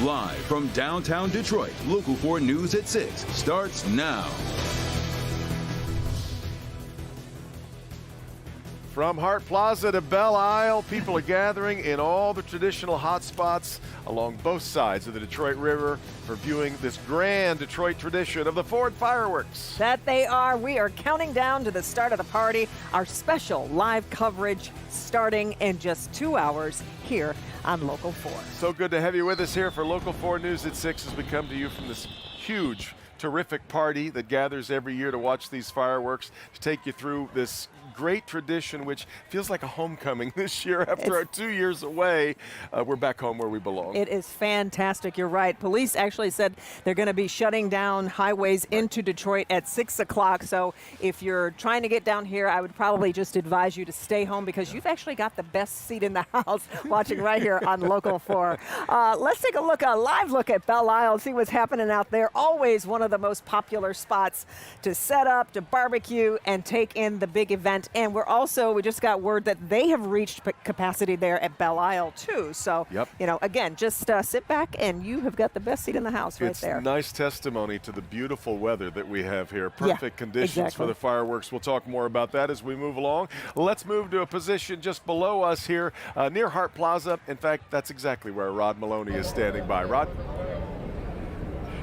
Live from downtown Detroit, Local 4 News at 6 starts now. From Hart Plaza to Belle Isle, people are gathering in all the traditional hot spots along both sides of the Detroit River for viewing this grand Detroit tradition of the Ford fireworks. That they are. We are counting down to the start of the party. Our special live coverage starting in just 2 hours here on Local 4. So good to have you with us here for Local 4 News at 6 as we come to you from this huge, terrific party that gathers every year to watch these fireworks, to take you through this great tradition, which feels like a homecoming this year after our 2 years away. We're back home where we belong. It is fantastic. You're right. Police actually said they're going to be shutting down highways into Detroit at 6 o'clock. So if you're trying to get down here, I would probably just advise you to stay home because you've actually got the best seat in the house watching right here on Local 4. Let's take a live look at Belle Isle, see what's happening out there. Always one of the most popular spots to set up, to barbecue, and take in the big event. And we just got word that they have reached capacity there at Belle Isle too. So, again, just sit back and you have got the best seat in the house right there. It's nice testimony to the beautiful weather that we have here. Perfect conditions for the fireworks. We'll talk more about that as we move along. Let's move to a position just below us here near Hart Plaza. In fact, that's exactly where Rod Maloney is standing by. Rod?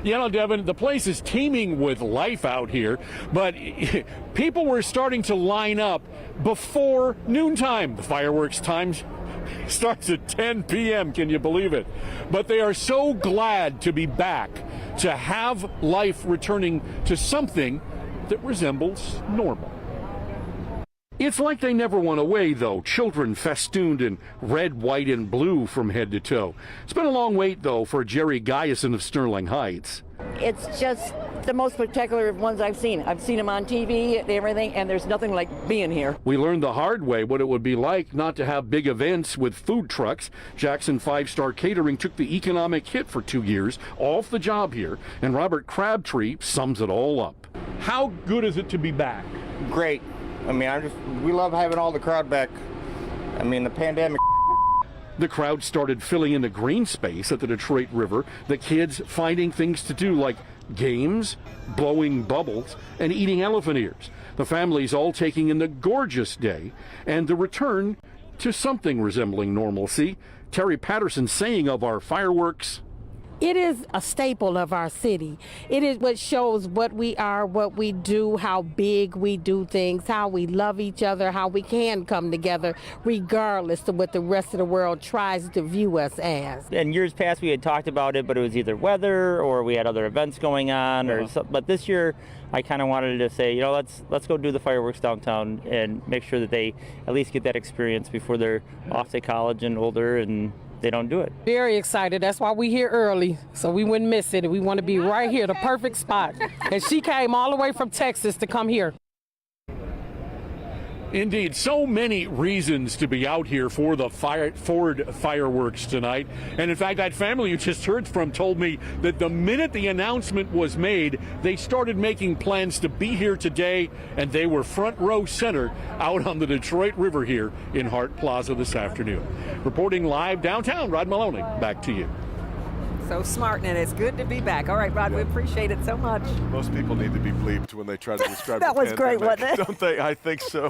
Devin, the place is teeming with life out here, but people were starting to line up before noontime. The fireworks time starts at 10 p.m., can you believe it? But they are so glad to be back, to have life returning to something that resembles normal. It's like they never went away, though. Children festooned in red, white, and blue from head to toe. It's been a long wait, though, for Jerry Guyson of Sterling Heights. It's just the most spectacular ones I've seen. I've seen them on TV and everything, and there's nothing like being here. We learned the hard way what it would be like not to have big events with food trucks. Jackson 5-Star Catering took the economic hit for 2 years, off the job here, and Robert Crabtree sums it all up. How good is it to be back? Great. I mean, we love having all the crowd back. I mean, the pandemic. The crowd started filling in the green space at the Detroit River, the kids finding things to do like games, blowing bubbles, and eating elephant ears. The families all taking in the gorgeous day and the return to something resembling normalcy. Terry Patterson saying of our fireworks, it is a staple of our city. It is what shows what we are, what we do, how big we do things, how we love each other, how we can come together regardless of what the rest of the world tries to view us as. In years past we had talked about it, but it was either weather or we had other events going on. But this year I kind of wanted to say, let's go do the fireworks downtown and make sure that they at least get that experience before they're off to college and older and they don't do it. Very excited. That's why we're here early, so we wouldn't miss it. We want to be right here, the perfect spot. And she came all the way from Texas to come here. Indeed, so many reasons to be out here for the Ford fireworks tonight. And in fact, that family you just heard from told me that the minute the announcement was made, they started making plans to be here today, and they were front row center out on the Detroit River here in Hart Plaza this afternoon. Reporting live downtown, Rod Maloney, back to you. So smart, and it's good to be back. All right, Rod, we appreciate it so much. Most people need to be bleeped when they try to describe that the was pandemic, great, wasn't it? Don't they? I think so.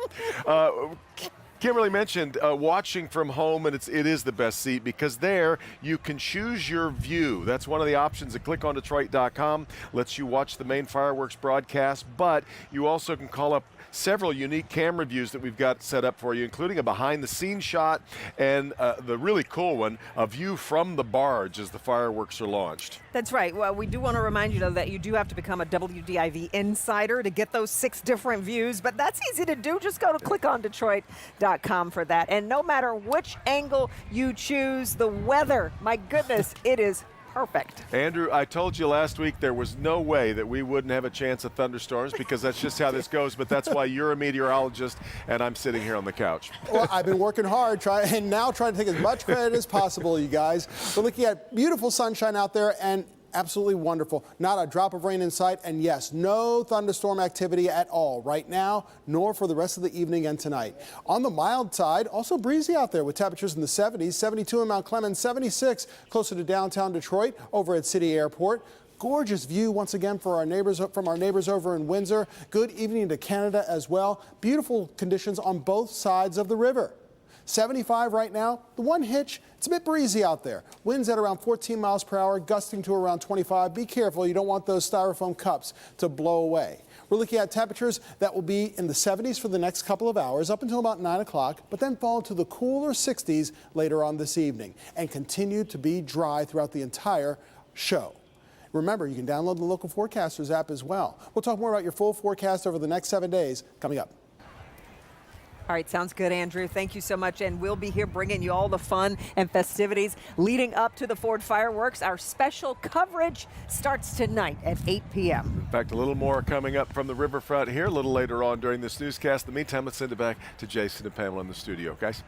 Kimberly mentioned watching from home, and it is the best seat because there you can choose your view. That's one of the options at clickondetroit.com. Lets you watch the main fireworks broadcast, but you also can call up several unique camera views that we've got set up for you, including a behind-the-scenes shot and the really cool one, a view from the barge as the fireworks are launched. That's right. Well, we do want to remind you, though, that you do have to become a WDIV insider to get those 6 different views, but that's easy to do. Just go to clickondetroit.com for that. And no matter which angle you choose, the weather, my goodness, it is perfect. Andrew, I told you last week there was no way that we wouldn't have a chance of thunderstorms because that's just how this goes, but that's why you're a meteorologist and I'm sitting here on the couch. Well, I've been working hard trying to take as much credit as possible, you guys. We're looking at beautiful sunshine out there, and absolutely wonderful. Not a drop of rain in sight, and yes, no thunderstorm activity at all right now, nor for the rest of the evening and tonight. On the mild side, also breezy out there with temperatures in the 70s, 72 in Mount Clemens, 76 closer to downtown Detroit over at City Airport. Gorgeous view once again for our neighbors over in Windsor. Good evening to Canada as well. Beautiful conditions on both sides of the river. 75 right now. The one hitch, it's a bit breezy out there. Winds at around 14 miles per hour, gusting to around 25. Be careful, you don't want those styrofoam cups to blow away. We're looking at temperatures that will be in the 70s for the next couple of hours up until about 9 o'clock, but then fall to the cooler 60s later on this evening and continue to be dry throughout the entire show. Remember, you can download the Local Forecasters app as well. We'll talk more about your full forecast over the next 7 days coming up. All right, sounds good, Andrew. Thank you so much. And we'll be here bringing you all the fun and festivities leading up to the Ford fireworks. Our special coverage starts tonight at 8 p.m. In fact, a little more coming up from the riverfront here a little later on during this newscast. In the meantime, let's send it back to Jason and Pamela in the studio, guys.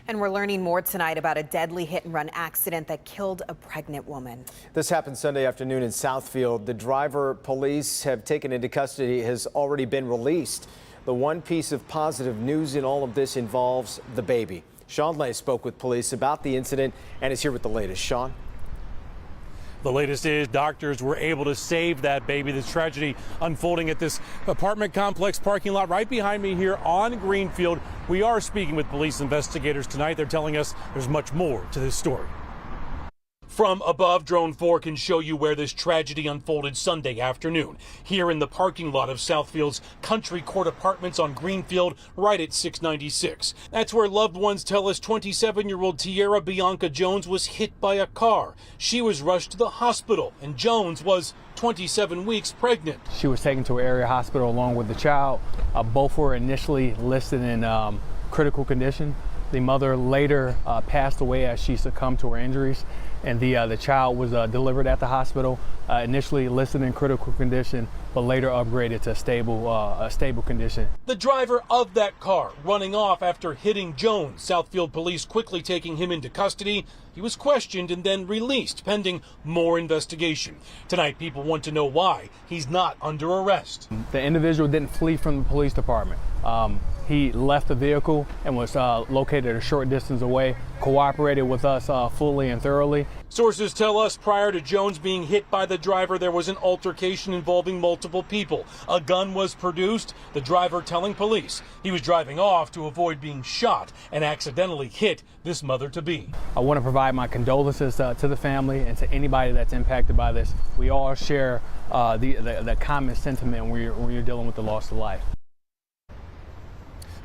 And we're learning more tonight about a deadly hit-and-run accident that killed a pregnant woman. This happened Sunday afternoon in Southfield. The driver police have taken into custody has already been released. The one piece of positive news in all of this involves the baby. Sean Lay spoke with police about the incident and is here with the latest. Sean? The latest is doctors were able to save that baby. This tragedy unfolding at this apartment complex parking lot right behind me here on Greenfield. We are speaking with police investigators tonight. They're telling us there's much more to this story. From above, Drone 4 can show you where this tragedy unfolded Sunday afternoon, here in the parking lot of Southfield's Country Court Apartments on Greenfield, right at 696. That's where loved ones tell us 27-year-old Tierra Bianca Jones was hit by a car. She was rushed to the hospital, and Jones was 27 weeks pregnant. She was taken to an area hospital along with the child. Both were initially listed in critical condition. The mother later passed away as she succumbed to her injuries, and the child was delivered at the hospital, initially listed in critical condition, but later upgraded to a stable condition. The driver of that car running off after hitting Jones. Southfield police quickly taking him into custody. He was questioned and then released pending more investigation. Tonight, people want to know why he's not under arrest. The individual didn't flee from the police department. He left the vehicle and was located a short distance away, cooperated with us fully and thoroughly. Sources tell us prior to Jones being hit by the driver, there was an altercation involving multiple people. A gun was produced, the driver telling police he was driving off to avoid being shot and accidentally hit this mother-to-be. I want to provide my condolences to the family and to anybody that's impacted by this. We all share the common sentiment when you're dealing with the loss of life.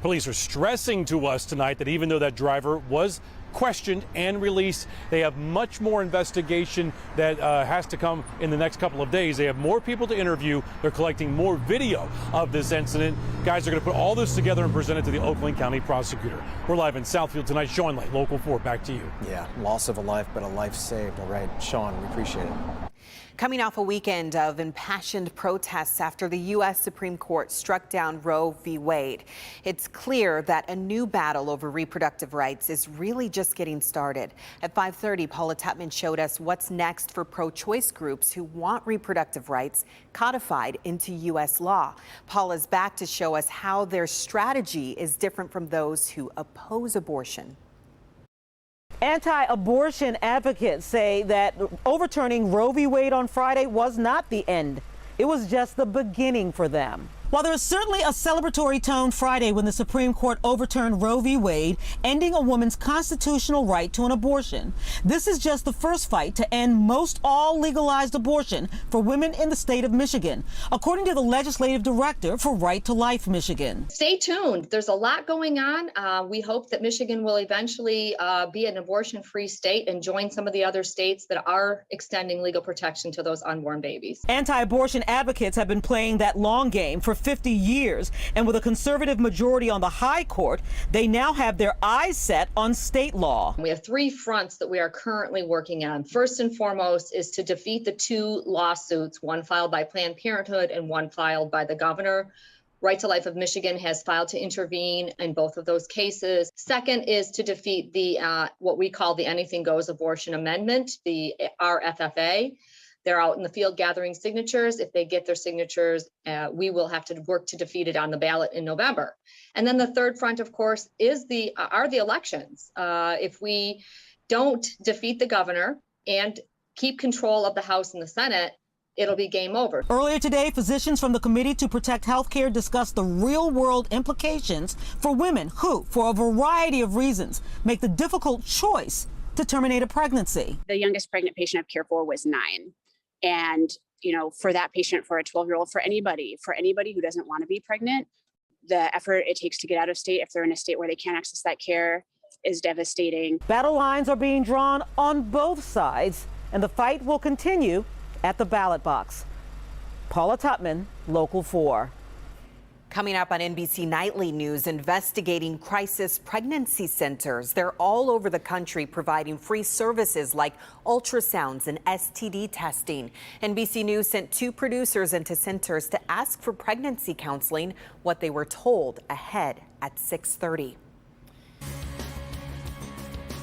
Police are stressing to us tonight that even though that driver was questioned and released, they have much more investigation that has to come in the next couple of days. They have more people to interview. They're collecting more video of this incident. Guys are going to put all this together and present it to the Oakland County prosecutor. We're live in Southfield tonight. Sean Lay, Local 4, back to you. Yeah, loss of a life, but a life saved. All right, Sean, we appreciate it. Coming off a weekend of impassioned protests after the U.S. Supreme Court struck down Roe v. Wade, it's clear that a new battle over reproductive rights is really just getting started. At 5:30, Paula Tutman showed us what's next for pro-choice groups who want reproductive rights codified into U.S. law. Paula's back to show us how their strategy is different from those who oppose abortion. Anti-abortion advocates say that overturning Roe v. Wade on Friday was not the end. It was just the beginning for them. While there was certainly a celebratory tone Friday when the Supreme Court overturned Roe v. Wade, ending a woman's constitutional right to an abortion, this is just the first fight to end most all legalized abortion for women in the state of Michigan, according to the legislative director for Right to Life Michigan. Stay tuned. There's a lot going on. We hope that Michigan will eventually be an abortion-free state and join some of the other states that are extending legal protection to those unborn babies. Anti-abortion advocates have been playing that long game for 50 years, and with a conservative majority on the high court, they now have their eyes set on state law. We have three fronts that we are currently working on. First and foremost is to defeat the two lawsuits, one filed by Planned Parenthood and one filed by the governor. Right to Life of Michigan has filed to intervene in both of those cases. Second is to defeat the what we call the Anything Goes abortion amendment, the RFFA. They're out in the field gathering signatures. If they get their signatures, we will have to work to defeat it on the ballot in November. And then the third front, of course, is are the elections. If we don't defeat the governor and keep control of the House and the Senate, it'll be game over. Earlier today, physicians from the Committee to Protect Healthcare discussed the real-world implications for women who, for a variety of reasons, make the difficult choice to terminate a pregnancy. The youngest pregnant patient I've cared for was 9. And, for that patient, for a 12-year-old, for anybody who doesn't want to be pregnant, the effort it takes to get out of state, if they're in a state where they can't access that care, is devastating. Battle lines are being drawn on both sides, and the fight will continue at the ballot box. Paula Tutman, Local 4. Coming up on NBC Nightly News, investigating crisis pregnancy centers. They're all over the country providing free services like ultrasounds and STD testing. NBC News sent 2 producers into centers to ask for pregnancy counseling, what they were told ahead at 6:30.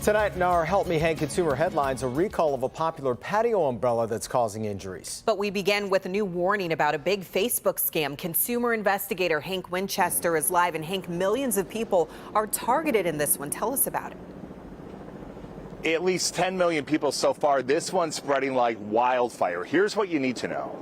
Tonight in our Help Me Hank consumer headlines, a recall of a popular patio umbrella that's causing injuries. But we begin with a new warning about a big Facebook scam. Consumer investigator Hank Winchester is live. And Hank, millions of people are targeted in this one. Tell us about it. At least 10 million people so far. This one's spreading like wildfire. Here's what you need to know.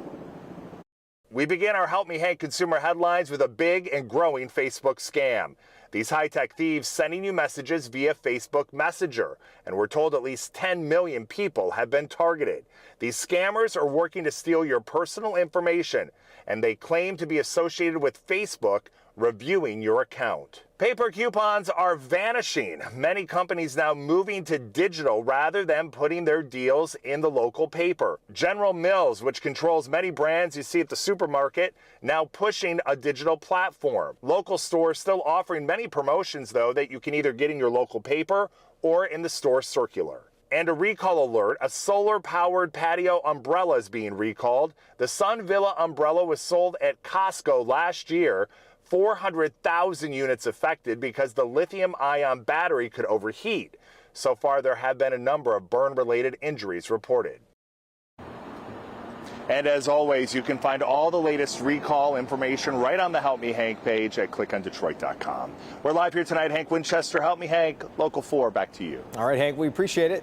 We begin our Help Me Hank consumer headlines with a big and growing Facebook scam. These high-tech thieves sending you messages via Facebook Messenger, and we're told at least 10 million people have been targeted. These scammers are working to steal your personal information, and they claim to be associated with Facebook reviewing your account. Paper coupons are vanishing. Many companies now moving to digital rather than putting their deals in the local paper. General Mills, which controls many brands you see at the supermarket, now pushing a digital platform. Local stores still offering many promotions, though, that you can either get in your local paper or in the store circular. And a recall alert, a solar-powered patio umbrella is being recalled. The Sun Villa umbrella was sold at Costco last year. 400,000 units affected because the lithium-ion battery could overheat. So far, there have been a number of burn-related injuries reported. And as always, you can find all the latest recall information right on the Help Me Hank page at clickondetroit.com. We're live here tonight. Hank Winchester, Help Me Hank, Local 4, back to you. All right, Hank, we appreciate it.